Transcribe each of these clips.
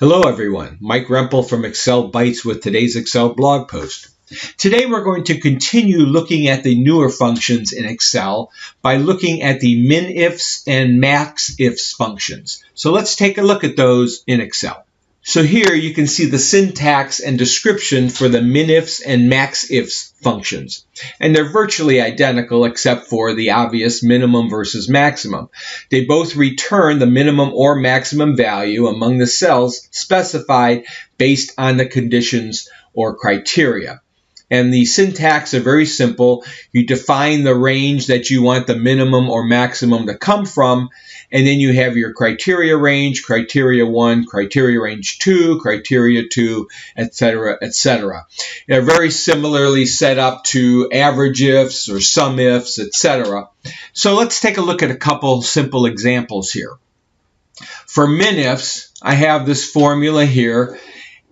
Hello everyone, Mike Rempel from Excel Bytes with today's Excel blog post. Today we're going to continue looking at the newer functions in Excel by looking at the MINIFS and MAXIFS functions. So let's take a look at those in Excel. So here you can see the syntax and description for the MINIFS and MAXIFS functions. And they're virtually identical except for the obvious minimum versus maximum. They both return the minimum or maximum value among the cells specified based on the conditions or criteria. And the syntax are very simple. You define the range that you want the minimum or maximum to come from, and then you have your criteria range, criteria 1, criteria range 2, criteria 2, etc., etc. They're very similarly set up to average ifs or sum ifs, etc. So let's take a look at a couple simple examples here. For MINIFS, I have this formula here.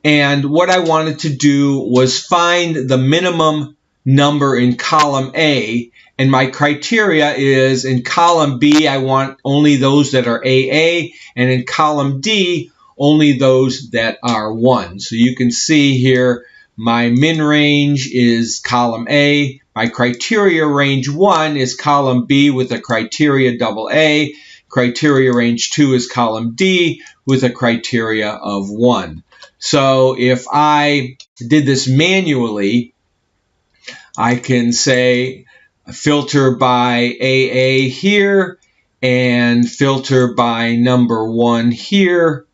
And what I wanted to do was find the minimum number in column A, and my criteria is in column B, I want only those that are AA, and in column D, only those that are 1. So you can see here, my min range is column A, my criteria range 1 is column B with a criteria AA, criteria range 2 is column D with a criteria of 1. So if I did this manually, I can say filter by AA here and filter by number 1 here.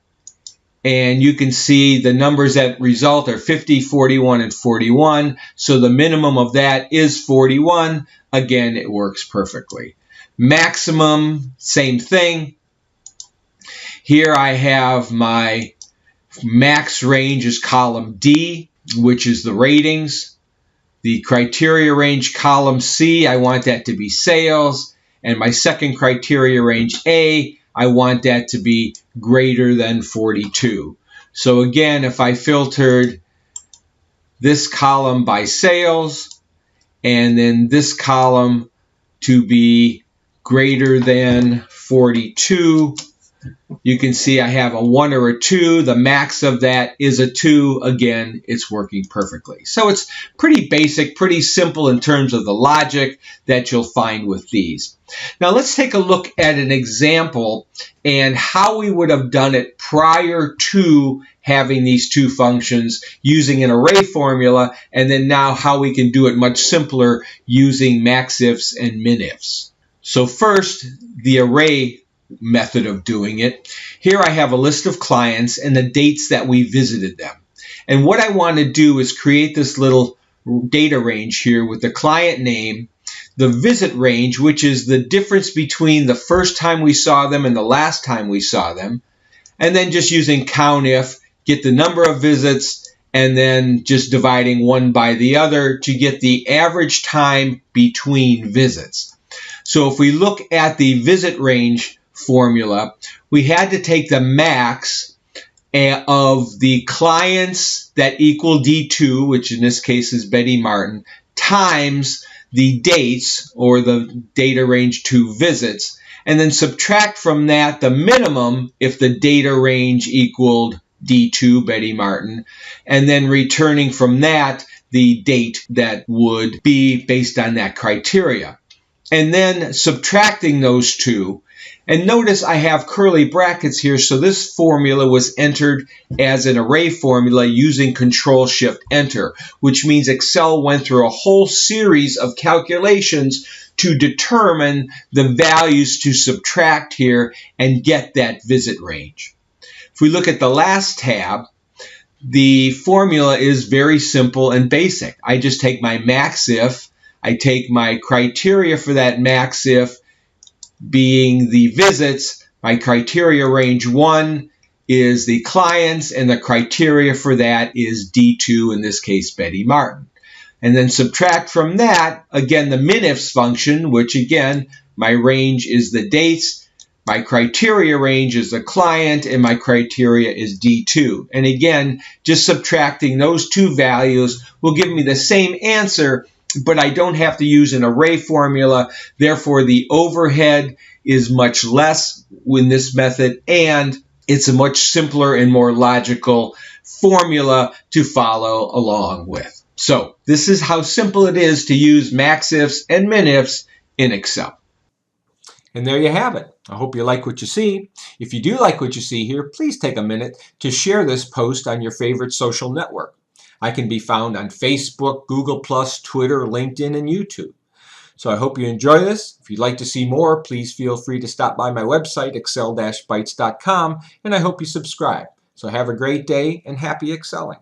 And you can see the numbers that result are 50, 41, and 41. So the minimum of that is 41. Again, it works perfectly. Maximum, same thing. Here I have my max range is column D, which is the ratings. The criteria range column C, I want that to be sales. And my second criteria range A, I want that to be greater than 42. So again, if I filtered this column by sales and then this column to be greater than 42, you can see I have a 1 or a 2. The max of that is a 2. Again, it's working perfectly. So it's pretty basic, pretty simple in terms of the logic that you'll find with these. Now let's take a look at an example and how we would have done it prior to having these two functions using an array formula, and then now how we can do it much simpler using MAXIFS and MINIFS. So first, the array method of doing it. Here I have a list of clients and the dates that we visited them. And what I want to do is create this little data range here with the client name, the visit range, which is the difference between the first time we saw them and the last time we saw them, and then just using COUNTIF, get the number of visits, and then just dividing one by the other to get the average time between visits. So if we look at the visit range formula, we had to take the max of the clients that equal D2, which in this case is Betty Martin, times the dates, or the data range 2 visits, and then subtract from that the minimum if the data range equaled D2, Betty Martin, and then returning from that the date that would be based on that criteria. And then subtracting those two. And notice I have curly brackets here, so this formula was entered as an array formula using Control-Shift-Enter, which means Excel went through a whole series of calculations to determine the values to subtract here and get that visit range. If we look at the last tab, the formula is very simple and basic. I just take my MAXIF, I take my criteria for that MAXIF being the visits, my criteria range 1 is the clients, and the criteria for that is D2, in this case Betty Martin. And then subtract from that, again, the MINIFS function, which again, my range is the dates, my criteria range is the client, and my criteria is D2. And again, just subtracting those two values will give me the same answer, but I don't have to use an array formula. Therefore, the overhead is much less in this method, and It's a much simpler and more logical formula to follow along with. So this is how simple it is to use MAXIFS and MINIFS in Excel. And there you have it. I hope you like what you see. If you do like what you see here, please take a minute to share this post on your favorite social network. I can be found on Facebook, Google+, Twitter, LinkedIn, and YouTube. So I hope you enjoy this. If you'd like to see more, please feel free to stop by my website, excel-bytes.com, and I hope you subscribe. So have a great day and happy excelling.